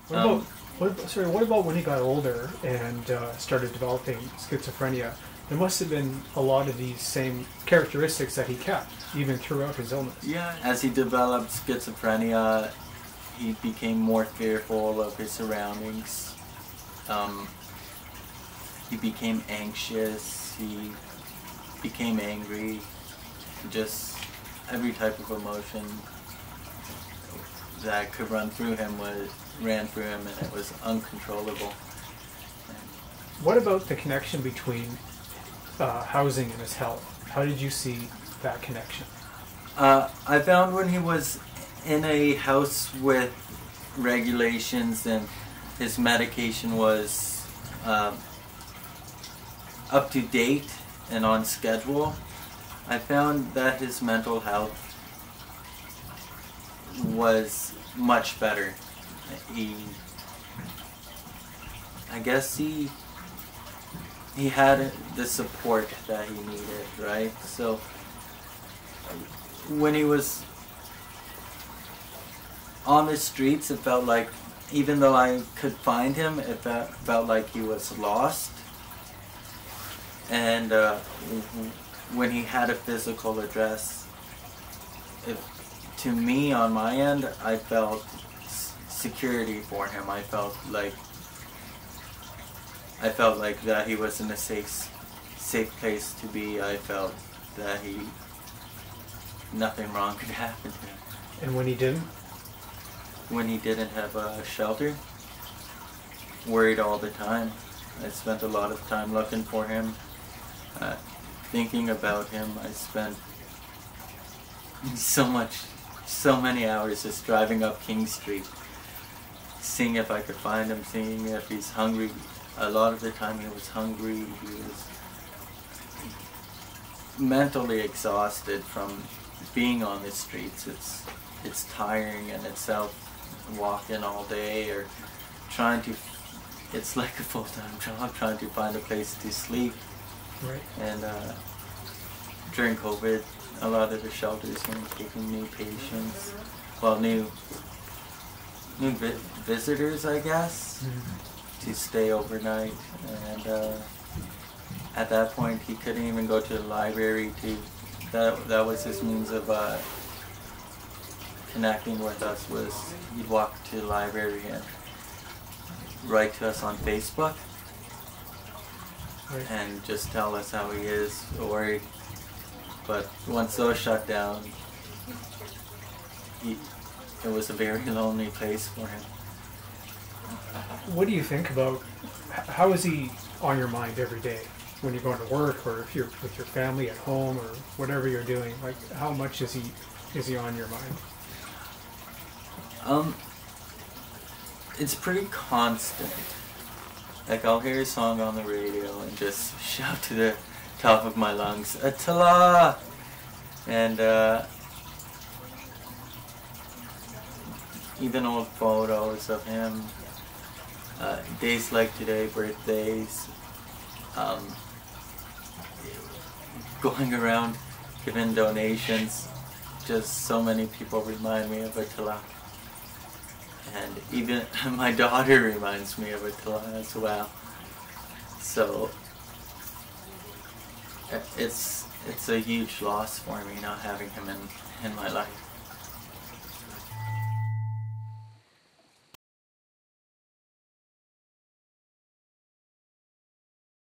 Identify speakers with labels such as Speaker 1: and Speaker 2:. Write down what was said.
Speaker 1: What about what about when he got older and started developing schizophrenia? There must have been a lot of these same characteristics that he kept even throughout his illness.
Speaker 2: Yeah, as he developed schizophrenia, he became more fearful of his surroundings. He became anxious. He became angry. Just every type of emotion that could run through him ran through him, and it was uncontrollable.
Speaker 1: What about the connection between housing and his health? How did you see that connection?
Speaker 2: I found when he was in a house with regulations and his medication was up to date and on schedule, I found that his mental health was much better. I guess he had the support that he needed, right? So when he was on the streets, it felt like, even though I could find him, it felt like he was lost. And when he had a physical address, to me, on my end, I felt security for him. I felt like that he was in a safe place to be. I felt that nothing wrong could happen to him.
Speaker 1: And when he didn't?
Speaker 2: When he didn't have a shelter, worried all the time. I spent a lot of time looking for him, thinking about him. I spent so many hours just driving up King Street, seeing if I could find him, seeing if he's hungry. A lot of the time he was hungry. He was mentally exhausted from being on the streets. It's tiring in itself, walking all day or trying to. It's like a full-time job trying to find a place to sleep.
Speaker 1: Right.
Speaker 2: And during COVID, a lot of the shelters weren't taking new patients. Well, new visitors, I guess, to stay overnight. And at that point, he couldn't even go to the library. That was his means of connecting with us. Was he'd walk to the library and write to us on Facebook,
Speaker 1: right,
Speaker 2: and just tell us how he is, or but once those shut down, it was a very lonely place for him.
Speaker 1: What do you think about, how is he on your mind every day when you're going to work, or if you're with your family at home, or whatever you're doing? Like, how much is he on your mind?
Speaker 2: It's pretty constant. Like, I'll hear a song on the radio and just shout to the top of my lungs, Attila! And even old photos of him, days like today, birthdays, going around giving donations. Just so many people remind me of Attila. And even my daughter reminds me of Attila as well. So it's a huge loss for me not having him in my life.